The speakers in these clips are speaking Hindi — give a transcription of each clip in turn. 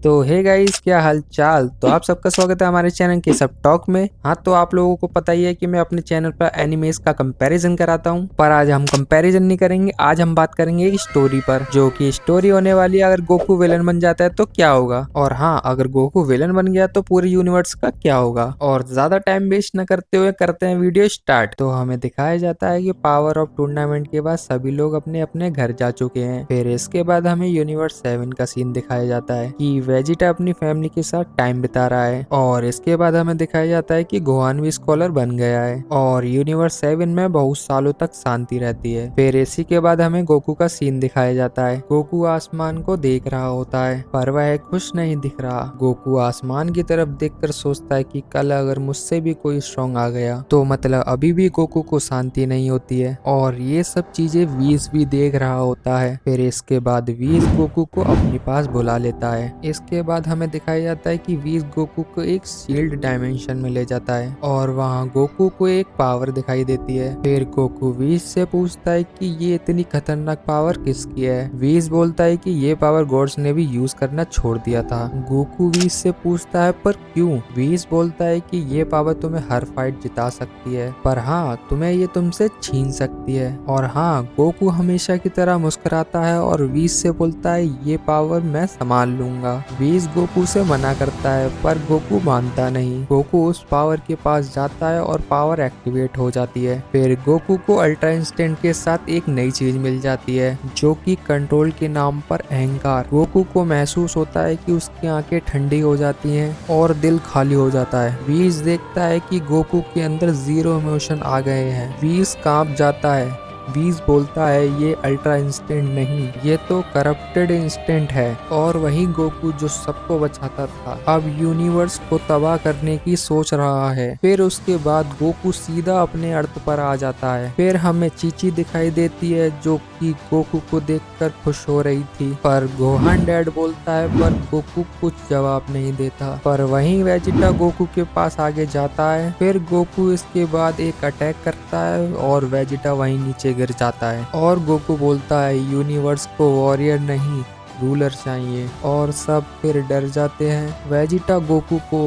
तो हे गाइस, क्या हाल चाल। तो आप सबका स्वागत है हमारे चैनल के सब टॉक में। हाँ, तो आप लोगों को पता ही है कि मैं अपने चैनल पर एनिमेस का कंपैरिजन कराता हूँ, पर आज हम कंपैरिजन नहीं करेंगे। आज हम बात करेंगे एक स्टोरी पर, जो कि स्टोरी होने वाली है अगर गोकू विलन बन जाता है तो क्या होगा, और हाँ, अगर गोकू विलन बन गया तो पूरे यूनिवर्स का क्या होगा। और ज्यादा टाइम वेस्ट न करते हुए करते हैं वीडियो स्टार्ट। तो हमें दिखाया जाता है कि पावर ऑफ टूर्नामेंट के बाद सभी लोग अपने अपने घर जा चुके हैं। फिर इसके बाद हमें यूनिवर्स 7 का सीन दिखाया जाता है कि वेजिटा अपनी फैमिली के साथ टाइम बिता रहा है। और इसके बाद हमें दिखाया जाता है कि गोहान भी स्कॉलर बन गया है और यूनिवर्स 7 में बहुत सालों तक शांति रहती है। फिर इसी के बाद हमें गोकू का सीन दिखाया जाता है। गोकू आसमान को देख रहा होता है पर वह खुश नहीं दिख रहा। गोकू आसमान की तरफ देखकर सोचता है कि कल अगर मुझसे भी कोई स्ट्रॉन्ग आ गया तो मतलब अभी भी गोकू को शांति नहीं होती है। और ये सब चीजें वीज भी देख रहा होता है। फिर इसके बाद वीज गोकू को अपने पास बुला लेता है। इसके बाद हमें दिखाया जाता है कि वीज गोकू को एक शील्ड डायमेंशन में ले जाता है और वहाँ गोकू को एक पावर दिखाई देती है। फिर गोकू वीज से पूछता है कि ये इतनी खतरनाक पावर किसकी है। वीज बोलता है कि ये पावर गॉड्स ने भी यूज करना छोड़ दिया था। गोकू वीज से पूछता है पर क्यों। वीज बोलता है कि ये पावर तुम्हें हर फाइट जिता सकती है, पर हाँ, तुम्हें ये तुमसे छीन सकती है। और हाँ, गोकू हमेशा की तरह मुस्कुराता है और वीज से बोलता है ये पावर मैं संभाल लूंगा। वीज गोकू से मना करता है पर गोकू मानता नहीं। गोकू उस पावर के पास जाता है और पावर एक्टिवेट हो जाती है। फिर गोकू को अल्ट्रा इंस्टेंट के साथ एक नई चीज मिल जाती है जो कि कंट्रोल के नाम पर अहंकार। गोकू को महसूस होता है कि उसकी आंखें ठंडी हो जाती हैं और दिल खाली हो जाता है। वीज देखता है कि गोकू के अंदर जीरो इमोशन आ गए हैं। वीज कांप जाता है। वीज बोलता है ये अल्ट्रा इंस्टेंट नहीं, ये तो करप्टेड इंस्टेंट है। और वही गोकू जो सबको बचाता था अब यूनिवर्स को तबाह करने की सोच रहा है। फिर उसके बाद गोकू सीधा अपने अर्थ पर आ जाता है। फिर हमें चीची दिखाई देती है जो कि गोकू को देखकर खुश हो रही थी, पर गोहान डैड बोलता है पर गोकू कुछ जवाब नहीं देता। पर वहीं वेजिटा गोकू के पास आगे जाता है। फिर गोकू इसके बाद एक अटैक करता है और वेजिटा वहीं नीचे गिर जाता है। और गोकू बोलता है यूनिवर्स को वॉरियर नहीं, रूलर चाहिए। और सब फिर डर जाते हैं। वेजिटा गोकू को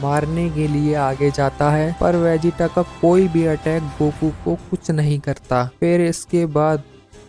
मारने के लिए आगे जाता है पर वेजिटा का कोई भी अटैक गोकू को कुछ नहीं करता। फिर इसके बाद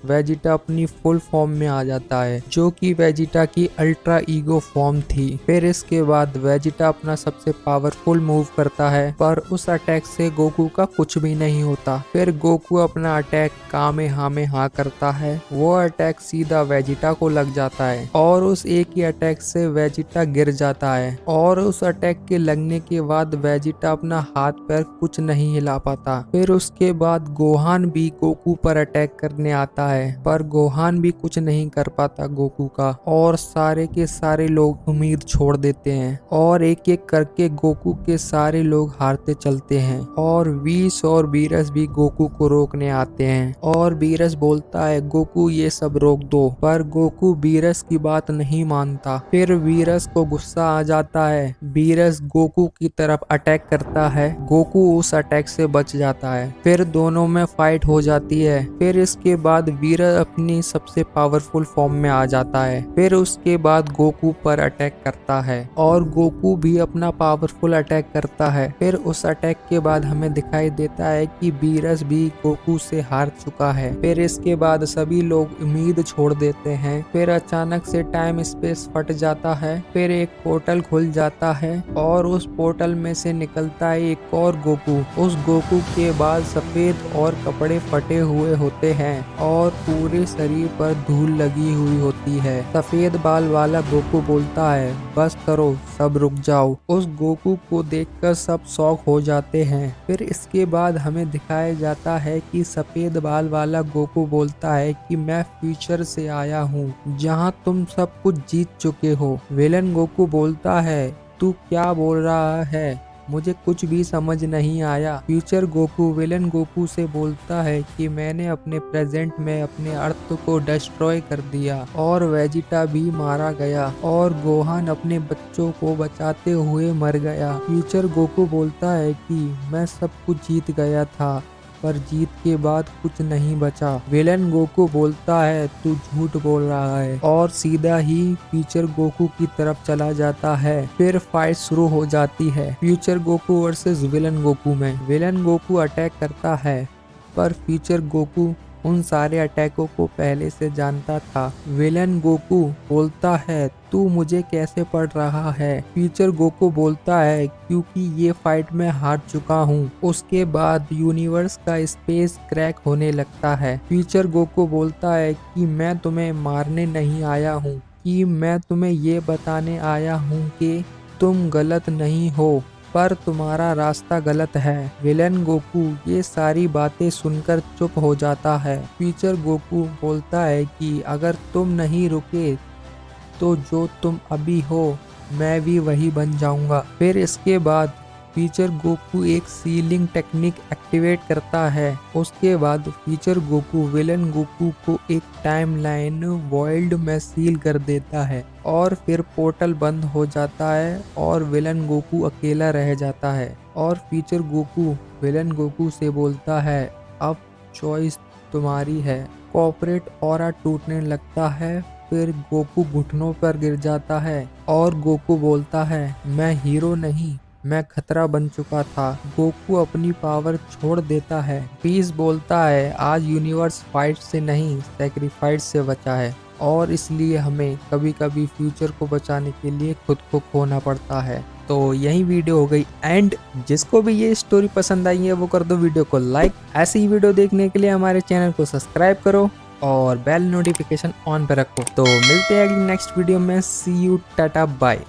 वेजिटा अपनी फुल फॉर्म में आ जाता है जो कि वेजिटा की अल्ट्रा ईगो फॉर्म थी। फिर इसके बाद वेजिटा अपना सबसे पावरफुल मूव करता है पर उस अटैक से गोकू का कुछ भी नहीं होता। फिर गोकू अपना अटैक कामेहामेहा करता है। वो अटैक सीधा वेजिटा को लग जाता है और उस एक ही अटैक से वेजिटा गिर जाता है। और उस अटैक के लगने के बाद वेजिटा अपना हाथ पैर कुछ नहीं हिला पाता। फिर उसके बाद गोहान भी गोकू पर अटैक करने आता है पर गोहान भी कुछ नहीं कर पाता गोकू का। और सारे के सारे लोग उम्मीद छोड़ देते हैं और एक एक करके गोकू के सारे लोग हारते चलते हैं। और वीस और बीरस भी गोकू को रोकने आते हैं और बीरस बोलता है गोकू ये सब रोक दो, पर गोकू बीरस की बात नहीं मानता। फिर बीरस को गुस्सा आ जाता है। बीरस गोकू की तरफ अटैक करता है। गोकू उस अटैक से बच जाता है। फिर दोनों में फाइट हो जाती है। फिर इसके बाद वीरस अपनी सबसे पावरफुल फॉर्म में आ जाता है। फिर उसके बाद गोकू पर अटैक करता है और गोकू भी अपना पावरफुल अटैक करता है। फिर उस अटैक के बाद हमें दिखाई देता है कि वीरस भी गोकू से हार चुका है। फिर इसके बाद सभी लोग उम्मीद छोड़ देते हैं। फिर अचानक से टाइम स्पेस फट जाता है। फिर एक पोर्टल खुल जाता है और उस पोर्टल में से निकलता है एक और गोकू। उस गोकू के बाद सफेद और कपड़े फटे हुए होते हैं और पूरे शरीर पर धूल लगी हुई होती है। सफेद बाल वाला गोकू बोलता है बस करो, सब रुक जाओ। उस गोकू को देखकर सब शॉक हो जाते हैं। फिर इसके बाद हमें दिखाया जाता है कि सफेद बाल वाला गोकू बोलता है कि मैं फ्यूचर से आया हूँ जहाँ तुम सब कुछ जीत चुके हो। विलन गोकू बोलता है तू क्या बोल रहा है, मुझे कुछ भी समझ नहीं आया। फ्यूचर गोकू विलन गोकू से बोलता है कि मैंने अपने प्रेजेंट में अपने अर्थ को डिस्ट्रॉय कर दिया और वेजिटा भी मारा गया और गोहान अपने बच्चों को बचाते हुए मर गया। फ्यूचर गोकू बोलता है कि मैं सब कुछ जीत गया था पर जीत के बाद कुछ नहीं बचा। विलन गोकू बोलता है तू झूठ बोल रहा है और सीधा ही फ्यूचर गोकू की तरफ चला जाता है। फिर फाइट शुरू हो जाती है future Goku versus villain Goku में। विलन गोकू अटैक करता है पर फ्यूचर गोकू उन सारे अटैकों को पहले से जानता था। विलन गोकू बोलता है तू मुझे कैसे पढ़ रहा है। फ्यूचर गोकू बोलता है क्योंकि ये फाइट में हार चुका हूँ। उसके बाद यूनिवर्स का स्पेस क्रैक होने लगता है। फ्यूचर गोकू बोलता है कि मैं तुम्हें मारने नहीं आया हूँ, कि मैं तुम्हें ये बताने आया हूँ कि तुम गलत नहीं हो पर तुम्हारा रास्ता गलत है। विलन गोकू ये सारी बातें सुनकर चुप हो जाता है। फ्यूचर गोकू बोलता है कि अगर तुम नहीं रुके तो जो तुम अभी हो मैं भी वही बन जाऊंगा। फिर इसके बाद फ्यूचर गोकू एक सीलिंग टेक्निक एक्टिवेट करता है। उसके बाद फ्यूचर गोकू विलन गोकू को एक टाइमलाइन वॉइड में सील कर देता है और फिर पोर्टल बंद हो जाता है और विलन गोकू अकेला रह जाता है। और फ्यूचर गोकू विलन गोकू से बोलता है अब चॉइस तुम्हारी है। कॉर्पोरेट ऑरा टूटने लगता है। फिर गोकू घुटनों पर गिर जाता है और गोकू बोलता है मैं हीरो नहीं, मैं खतरा बन चुका था। गोकू अपनी पावर छोड़ देता है। पीस बोलता है आज यूनिवर्स फाइट से नहीं सैक्रिफाइस से बचा है और इसलिए हमें कभी कभी फ्यूचर को बचाने के लिए खुद को खोना पड़ता है। तो यही वीडियो हो गई एंड। जिसको भी ये स्टोरी पसंद आई है वो कर दो वीडियो को लाइक। ऐसी ही वीडियो देखने के लिए हमारे चैनल को सब्सक्राइब करो और बेल नोटिफिकेशन ऑन पे रखो। तो मिलते हैं अगली नेक्स्ट वीडियो में। सी यू, टाटा, बाय।